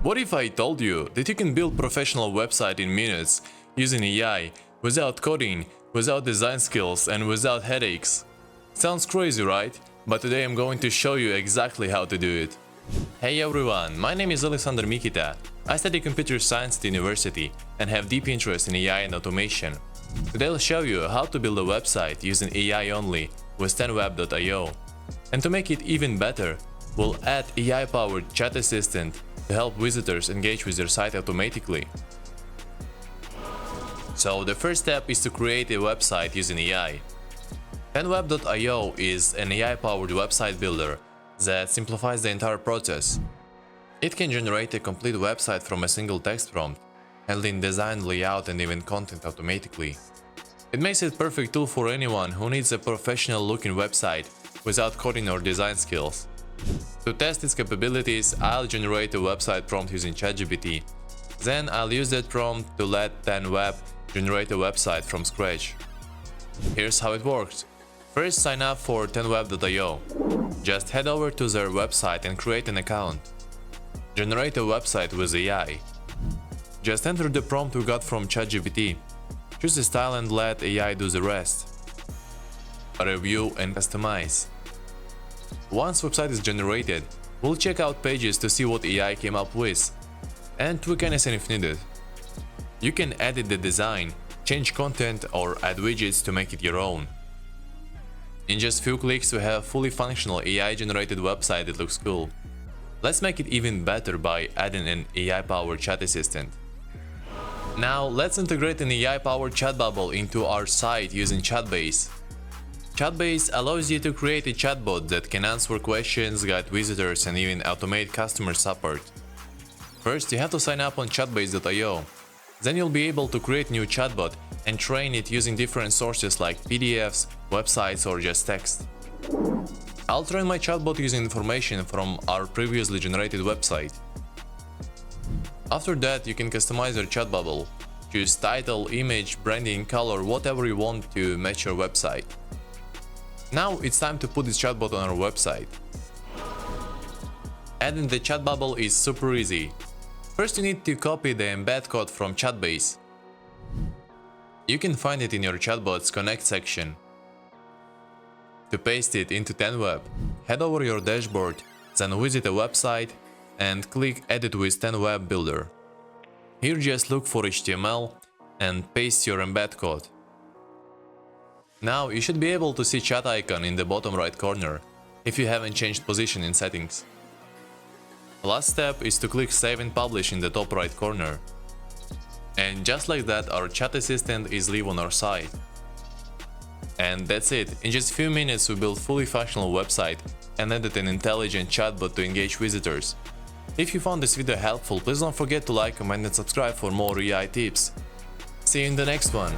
What if I told you that you can build professional website in minutes using AI, without coding, without design skills and without headaches? Sounds crazy, right? But today I'm going to show you exactly how to do it. Hey everyone, my name is Oleksandr Mykyta. I study computer science at university and have deep interest in AI and automation. Today I'll show you how to build a website using AI only with 10web.io. And to make it even better, we'll add AI-powered chat assistant to help visitors engage with their site automatically. So the first step is to create a website using AI. 10web.io is an AI-powered website builder that simplifies the entire process. It can generate a complete website from a single text prompt, handling design, layout and even content automatically. It makes it a perfect tool for anyone who needs a professional-looking website without coding or design skills. To test its capabilities, I'll generate a website prompt using ChatGPT. Then I'll use that prompt to let 10web generate a website from scratch. Here's how it works. First, sign up for 10web.io. Just head over to their website and create an account. Generate a website with AI. Just enter the prompt we got from ChatGPT. Choose a style and let AI do the rest. Review and customize. Once website is generated, we'll check out pages to see what AI came up with, and tweak anything if needed. You can edit the design, change content or add widgets to make it your own. In just few clicks we have a fully functional AI-generated website that looks cool. Let's make it even better by adding an AI-powered chat assistant. Now let's integrate an AI-powered chat bubble into our site using Chatbot. Chatbot allows you to create a chatbot that can answer questions, guide visitors and even automate customer support. First, you have to sign up on chatbots.io. Then you'll be able to create new chatbot and train it using different sources like PDFs, websites or just text. I'll train my chatbot using information from our previously generated website. After that, you can customize your chat bubble. Choose title, image, branding, color, whatever you want to match your website. Now it's time to put this chatbot on our website. Adding the chat bubble is super easy. First you need to copy the embed code from Chatbot. You can find it in your chatbot's connect section. To paste it into 10web, head over your dashboard, then visit a website and click Edit with 10web Builder. Here just look for HTML and paste your embed code. Now you should be able to see chat icon in the bottom right corner, if you haven't changed position in settings. The last step is to click Save and Publish in the top right corner. And just like that, our chat assistant is live on our site. And that's it. In just a few minutes we built fully functional website and added an intelligent chatbot to engage visitors. If you found this video helpful, please don't forget to like, comment and subscribe for more AI tips. See you in the next one.